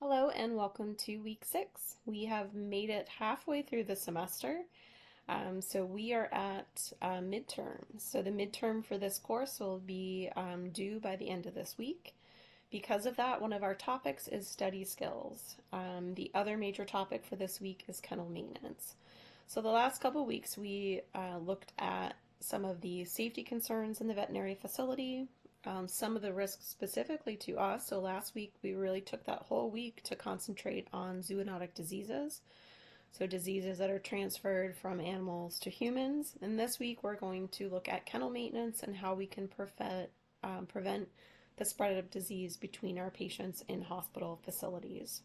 Hello and welcome to week 6. We have made it halfway through the semester, so we are at midterm. So the midterm for this course will be due by the end of this week. Because of that, one of our topics is study skills. The other major topic for this week is kennel maintenance. So the last couple weeks we looked at some of the safety concerns in the veterinary facility, some of the risks specifically to us. So last week we really took that whole week to concentrate on zoonotic diseases, so diseases that are transferred from animals to humans. And this week we're going to look at kennel maintenance and how we can prevent the spread of disease between our patients in hospital facilities.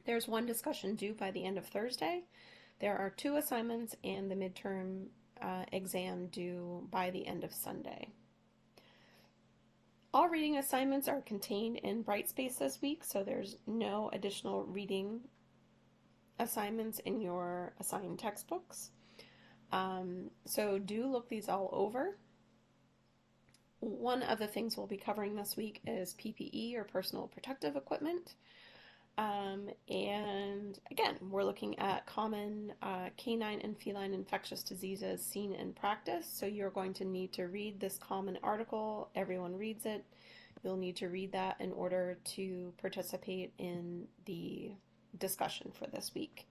There's one discussion due by the end of Thursday. There are 2 assignments and the midterm exam due by the end of Sunday. All reading assignments are contained in Brightspace this week, so there's no additional reading assignments in your assigned textbooks. So do look these all over. One of the things we'll be covering this week is PPE, or personal protective equipment. And again, we're looking at common canine and feline infectious diseases seen in practice. So you're going to need to read this common article. Everyone reads it. You'll need to read that in order to participate in the discussion for this week.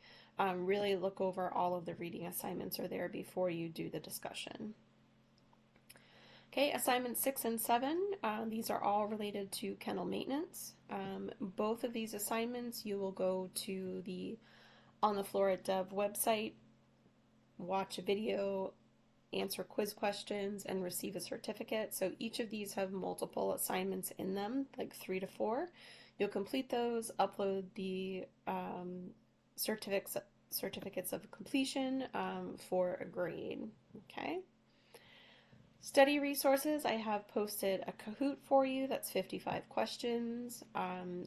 Really look over all of the reading assignments are there before you do the discussion. Okay, assignments 6 and 7, these are all related to kennel maintenance. Both of these assignments you will go to the On the Floor at Dev website, watch a video, answer quiz questions, and receive a certificate. So each of these have multiple assignments in them, like 3 to 4. You'll complete those, upload the certificates of completion for a grade. Okay. Study resources, I have posted a Kahoot for you that's 55 questions,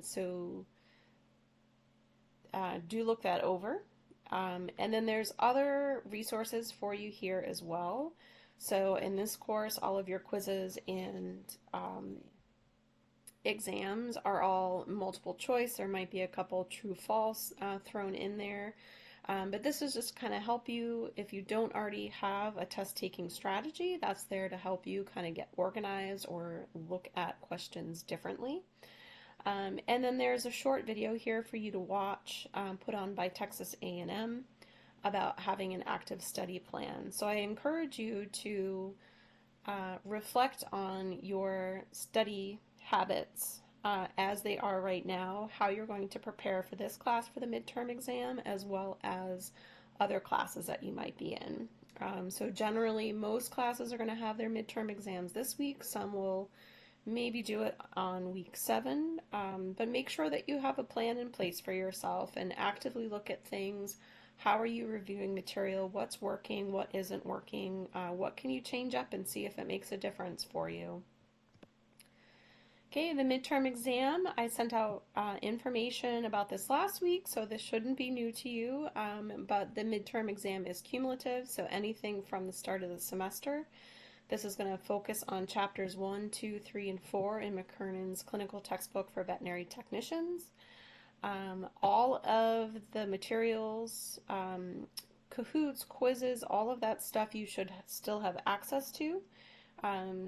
so do look that over. And then there's other resources for you here as well. So in this course, all of your quizzes and exams are all multiple choice. There might be a couple true-false thrown in there. But this is just kind of help you if you don't already have a test taking strategy. That's there to help you kind of get organized or look at questions differently. And then there's a short video here for you to watch, put on by Texas A&M, about having an active study plan. So I encourage you to reflect on your study habits as they are right now, how you're going to prepare for this class for the midterm exam, as well as other classes that you might be in. So generally, most classes are going to have their midterm exams this week. Some will maybe do it on week 7, but make sure that you have a plan in place for yourself and actively look at things. How are you reviewing material? What's working? What isn't working? What can you change up and see if it makes a difference for you? Okay, the midterm exam, I sent out information about this last week, so this shouldn't be new to you, but the midterm exam is cumulative, so anything from the start of the semester. This is going to focus on chapters 1, 2, 3, and 4 in McKernan's clinical textbook for veterinary technicians. All of the materials, Kahoots, quizzes, all of that stuff you should still have access to.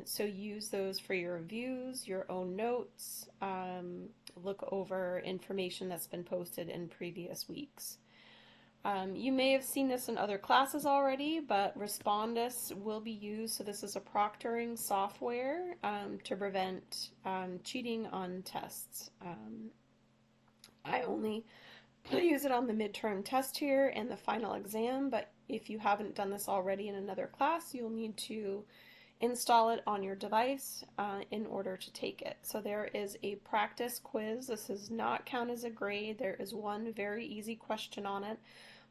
So use those for your reviews, your own notes, look over information that's been posted in previous weeks. You may have seen this in other classes already, but Respondus will be used. So this is a proctoring software to prevent cheating on tests. I only use it on the midterm test here and the final exam, but if you haven't done this already in another class, you'll need to install it on your device in order to take it. So there is a practice quiz. This does not count as a grade. There is one very easy question on it,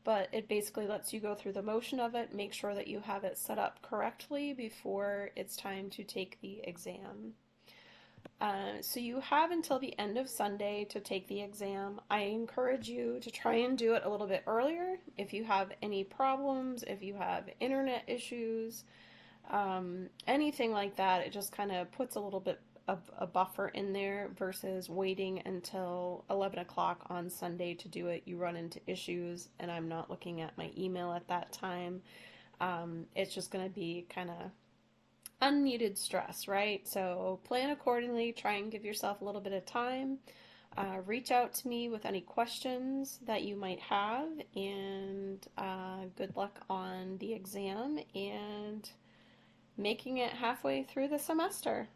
but it basically lets you go through the motion of it, make sure that you have it set up correctly before it's time to take the exam. So you have until the end of Sunday to take the exam. I encourage you to try and do it a little bit earlier. If you have any problems, if you have internet issues, anything like that, it just kind of puts a little bit a buffer in there versus waiting until 11 o'clock on Sunday to do it. You run into issues, and I'm not looking at my email at that time. It's just going to be kind of unneeded stress, right? So plan accordingly, try and give yourself a little bit of time. Reach out to me with any questions that you might have, and good luck on the exam and making it halfway through the semester.